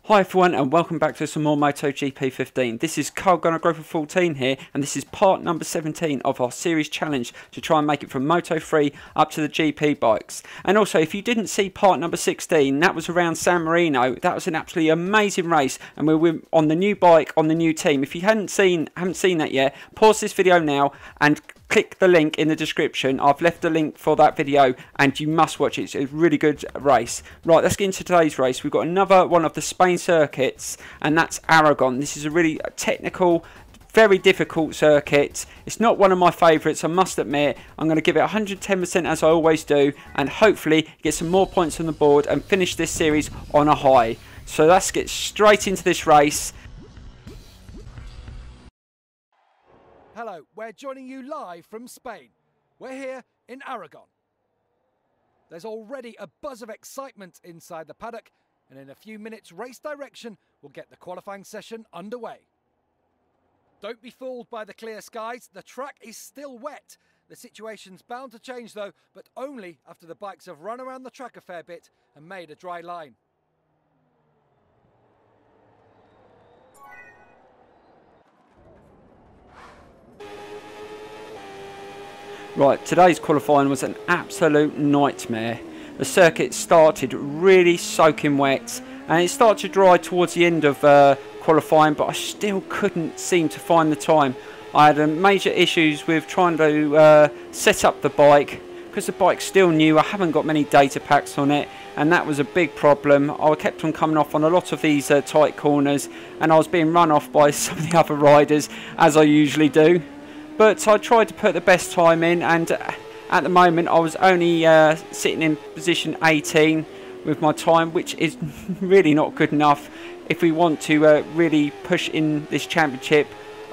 Hi everyone and welcome back to some more MotoGP 15. This is Carl Gunner Growth of 14 here, and this is part number 17 of our series challenge to try and make it from Moto 3 up to the GP bikes. And also, if you didn't see part number 16, that was around San Marino. That was an absolutely amazing race, and we're on the new bike on the new team. If you haven't seen that yet, pause this video now and click the link in the description. I've left the link for that video and you must watch it. It's a really good race. Right, let's get into today's race. We've got another one of the Spain circuits, and that's Aragon. This is a really technical, very difficult circuit. It's not one of my favourites, I must admit. I'm going to give it 110% as I always do, and hopefully get some more points on the board and finish this series on a high. So let's get straight into this race. Hello, we're joining you live from Spain. We're here in Aragon. There's already a buzz of excitement inside the paddock, and in a few minutes race direction will get the qualifying session underway. Don't be fooled by the clear skies, the track is still wet. The situation's bound to change though, but only after the bikes have run around the track a fair bit and made a dry line. Right, today's qualifying was an absolute nightmare. The circuit started really soaking wet and it started to dry towards the end of qualifying, but I still couldn't seem to find the time. I had major issues with trying to set up the bike because the bike's still new. I haven't got many data packs on it, and that was a big problem. I kept on coming off on a lot of these tight corners, and I was being run off by some of the other riders, as I usually do. But I tried to put the best time in, and at the moment I was only sitting in position 18 with my time, which is really not good enough if we want to really push in this championship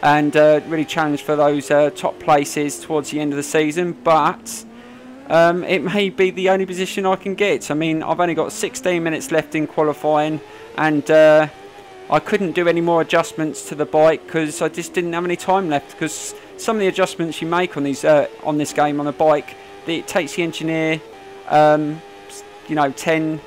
and really challenge for those top places towards the end of the season. But it may be the only position I can get. I mean, I've only got 16 minutes left in qualifying, and I couldn't do any more adjustments to the bike because I just didn't have any time left. Because some of the adjustments you make on these on this game on a bike, it takes the engineer, you know, 10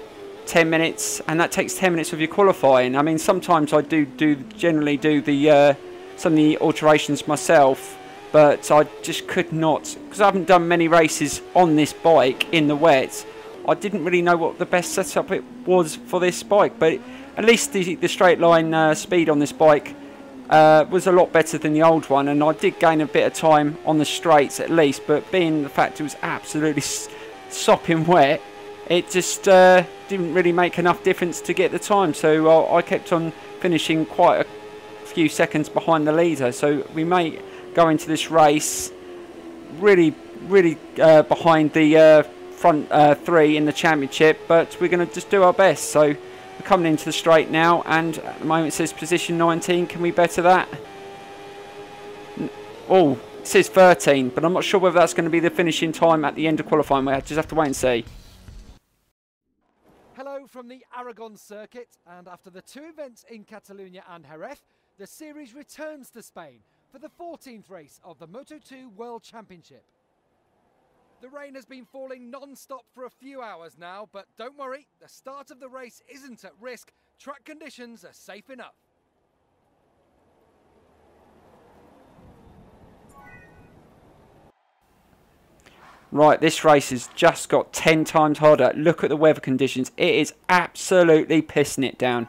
minutes, and that takes 10 minutes of your qualifying. I mean, sometimes I generally do the some of the alterations myself, but I just could not, because I haven't done many races on this bike in the wet. I didn't really know what the best setup it was for this bike, but at least the straight line speed on this bike was a lot better than the old one, and I did gain a bit of time on the straights at least. But being the fact it was absolutely sopping wet, it just didn't really make enough difference to get the time. So I kept on finishing quite a few seconds behind the leader. So we may go into this race really behind the front three in the championship, but we're going to just do our best. So we're coming into the straight now, and at the moment it says position 19. Can we better that? Oh, it says 13, but I'm not sure whether that's going to be the finishing time at the end of qualifying. We'll just have to wait and see. Hello from the Aragon circuit, and after the two events in Catalonia and Jerez, the series returns to Spain for the 14th race of the Moto2 World Championship. The rain has been falling non-stop for a few hours now, but don't worry, the start of the race isn't at risk. Track conditions are safe enough. Right, this race has just got 10 times harder. Look at the weather conditions. It is absolutely pissing it down.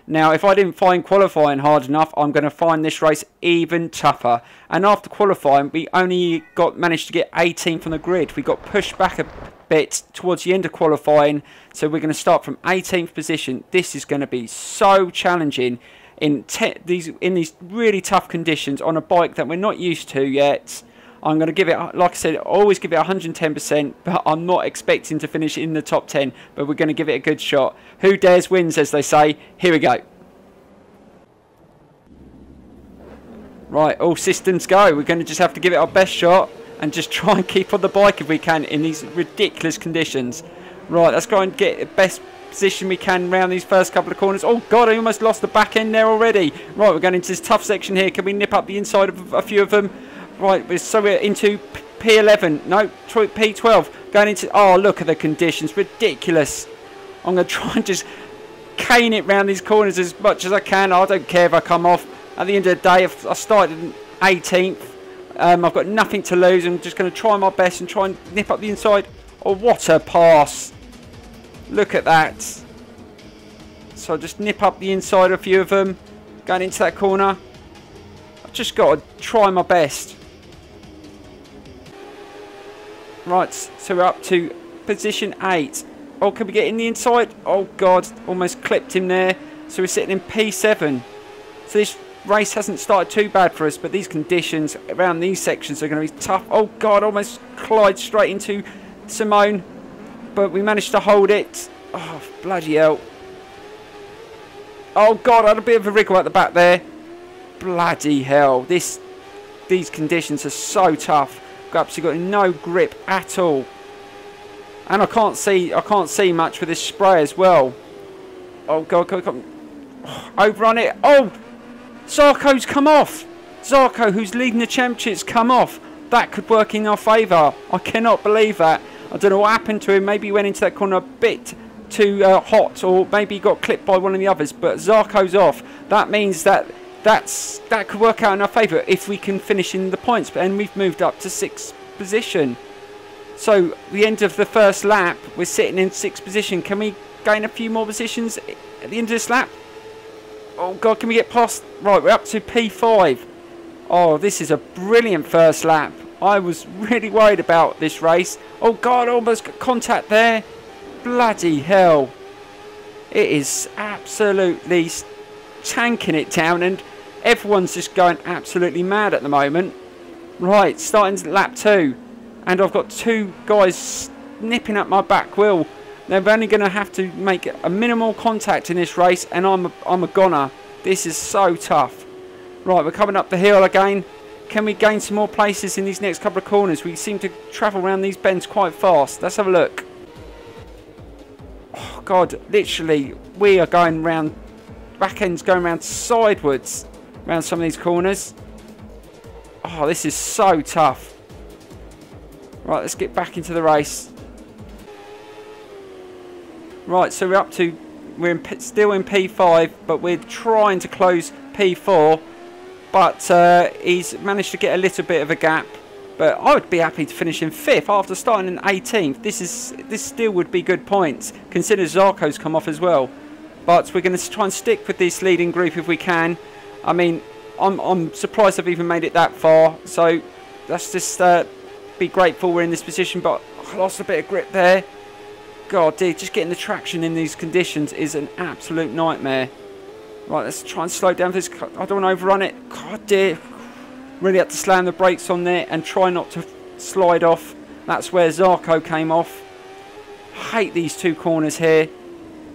Now, if I didn't find qualifying hard enough, I'm going to find this race even tougher. And after qualifying, we only managed to get 18th on the grid. We got pushed back a bit towards the end of qualifying, so we're going to start from 18th position. This is going to be so challenging in these really tough conditions on a bike that we're not used to yet. I'm going to give it, like I said, I always give it 110%, but I'm not expecting to finish in the top 10, but we're going to give it a good shot. Who dares wins, as they say. Here we go. Right, all systems go. We're going to just have to give it our best shot and just try and keep on the bike if we can in these ridiculous conditions. Right, let's go and get the best position we can around these first couple of corners. Oh God, I almost lost the back end there already. Right, we're going into this tough section here. Can we nip up the inside of a few of them? Right, so we're into P11, no, P12, going into, oh, look at the conditions, ridiculous. I'm going to try and just cane it round these corners as much as I can. I don't care if I come off. At the end of the day, I started in 18th. I've got nothing to lose. I'm just going to try my best and try and nip up the inside. Oh, what a pass. Look at that. So I'll just nip up the inside of a few of them. Going into that corner. I've just got to try my best. Right, so we're up to position 8. Oh, can we get in the inside? Oh, God. Almost clipped him there. So we're sitting in P7. So this race hasn't started too bad for us, but these conditions around these sections are going to be tough. Oh, God. Almost collide straight into Simone. But we managed to hold it. Oh, bloody hell. Oh, God. I had a bit of a wriggle at the back there. Bloody hell. These conditions are so tough. Got absolutely got no grip at all. And I can't see much with this spray as well. Oh, God. Oh, over on it. Oh! Zarco's come off. Zarco, who's leading the championships, come off. That could work in our favour. I cannot believe that. I don't know what happened to him. Maybe he went into that corner a bit too hot, or maybe he got clipped by one of the others. But Zarco's off. That means that could work out in our favour if we can finish in the points. And we've moved up to 6th position. So the end of the first lap, we're sitting in 6th position. Can we gain a few more positions at the end of this lap? Oh, God, can we get past? Right, we're up to P5. Oh, this is a brilliant first lap. I was really worried about this race. Oh, God, almost got contact there. Bloody hell. It is absolutely tanking it down, and everyone's just going absolutely mad at the moment. Right, starting lap 2. And I've got 2 guys nipping at my back wheel. They're only going to have to make a minimal contact in this race, and I'm a goner. This is so tough. Right, we're coming up the hill again. Can we gain some more places in these next couple of corners? We seem to travel around these bends quite fast. Let's have a look. Oh, God, literally, we are going round, back end's going round sideways around some of these corners. Oh, this is so tough. Right, let's get back into the race. Right, so we're still in P5, but we're trying to close P4. But he's managed to get a little bit of a gap. But I would be happy to finish in 5th after starting in 18th. This still would be good points, considering Zarco's come off as well. But we're going to try and stick with this leading group if we can. I mean, I'm surprised I've even made it that far. So let's just be grateful we're in this position. But I lost a bit of grip there. God, dear, just getting the traction in these conditions is an absolute nightmare. Right, let's try and slow down for this. I don't want to overrun it. God, dear. Really had to slam the brakes on there and try not to slide off. That's where Zarco came off. I hate these 2 corners here.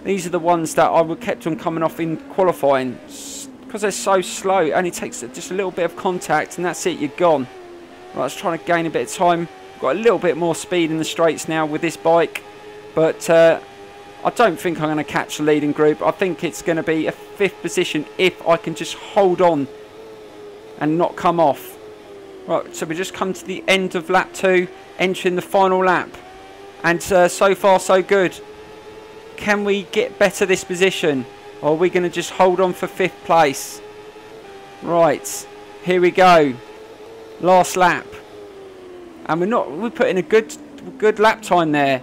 These are the ones that I would kept on coming off in qualifying. Because they're so slow. It only takes just a little bit of contact and that's it, you're gone. Right, let's try to gain a bit of time. Got a little bit more speed in the straights now with this bike. But I don't think I'm going to catch the leading group. I think it's going to be a 5th position if I can just hold on and not come off. Right, so we just come to the end of lap 2, entering the final lap. And so far so good. Can we get better this position? Or are we going to just hold on for 5th place? Right, here we go. Last lap. And we're putting a good lap time there.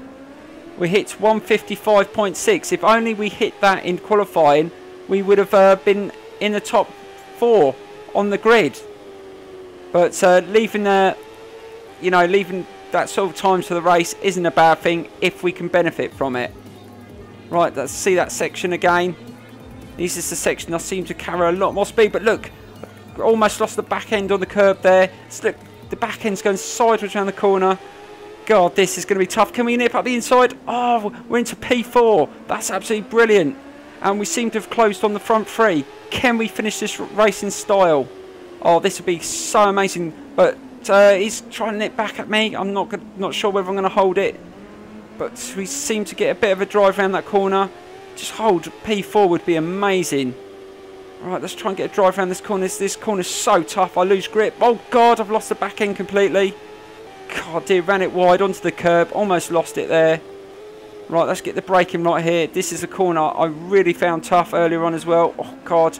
We hit 155.6. If only we hit that in qualifying, we would have been in the top 4 on the grid. But leaving that sort of time to the race isn't a bad thing if we can benefit from it. Right, let's see that section again. This is the section I seem to carry a lot more speed. But look, I almost lost the back end on the curb there. Look, the back end's going sideways around the corner. God, this is going to be tough. Can we nip up the inside? Oh, we're into P4. That's absolutely brilliant. And we seem to have closed on the front 3. Can we finish this race in style? Oh, this would be so amazing. But he's trying to nip back at me. I'm not sure whether I'm going to hold it. But we seem to get a bit of a drive around that corner. Just hold P4 would be amazing. Right, let's try and get a drive around this corner. This corner's so tough. I lose grip. Oh, God, I've lost the back end completely. God, dear, ran it wide onto the curb. Almost lost it there. Right, let's get the braking right here. This is a corner I really found tough earlier on as well. Oh, God.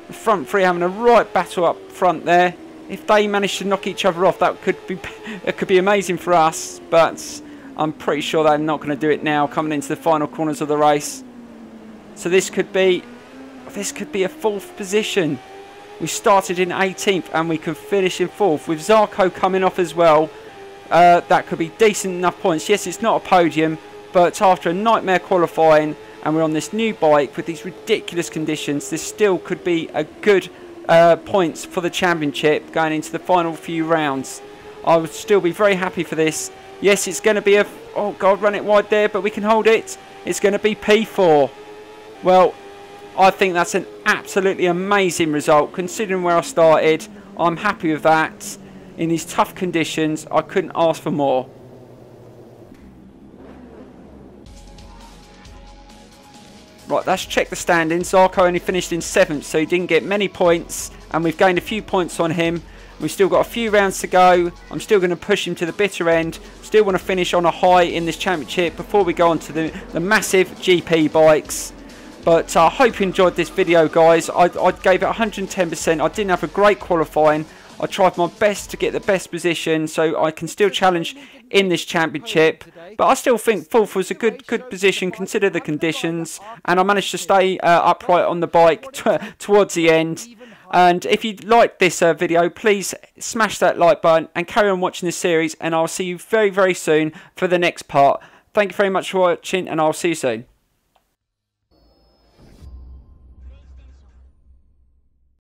The front three having a right battle up front there. If they manage to knock each other off, that could be amazing for us. But I'm pretty sure they're not going to do it now, coming into the final corners of the race. So this could be a fourth position. We started in 18th and we can finish in 4th. With Zarco coming off as well, that could be decent enough points. Yes, it's not a podium, but after a nightmare qualifying and we're on this new bike with these ridiculous conditions, this still could be a good points for the championship going into the final few rounds. I would still be very happy for this. Yes, it's going to be a... Oh, God, run it wide there, but we can hold it. It's going to be P4. Well, I think that's an absolutely amazing result. Considering where I started, I'm happy with that. In these tough conditions, I couldn't ask for more. Right, let's check the standings. Zarco only finished in 7th, so he didn't get many points. And we've gained a few points on him. We've still got a few rounds to go. I'm still going to push him to the bitter end. Still want to finish on a high in this championship before we go on to the massive GP bikes. But I hope you enjoyed this video, guys. I gave it 110%. I didn't have a great qualifying. I tried my best to get the best position so I can still challenge in this championship. But I still think 4th was a good position, consider the conditions. And I managed to stay upright on the bike towards the end. And if you liked this video, please smash that like button and carry on watching this series. And I'll see you very, very soon for the next part. Thank you very much for watching, and I'll see you soon.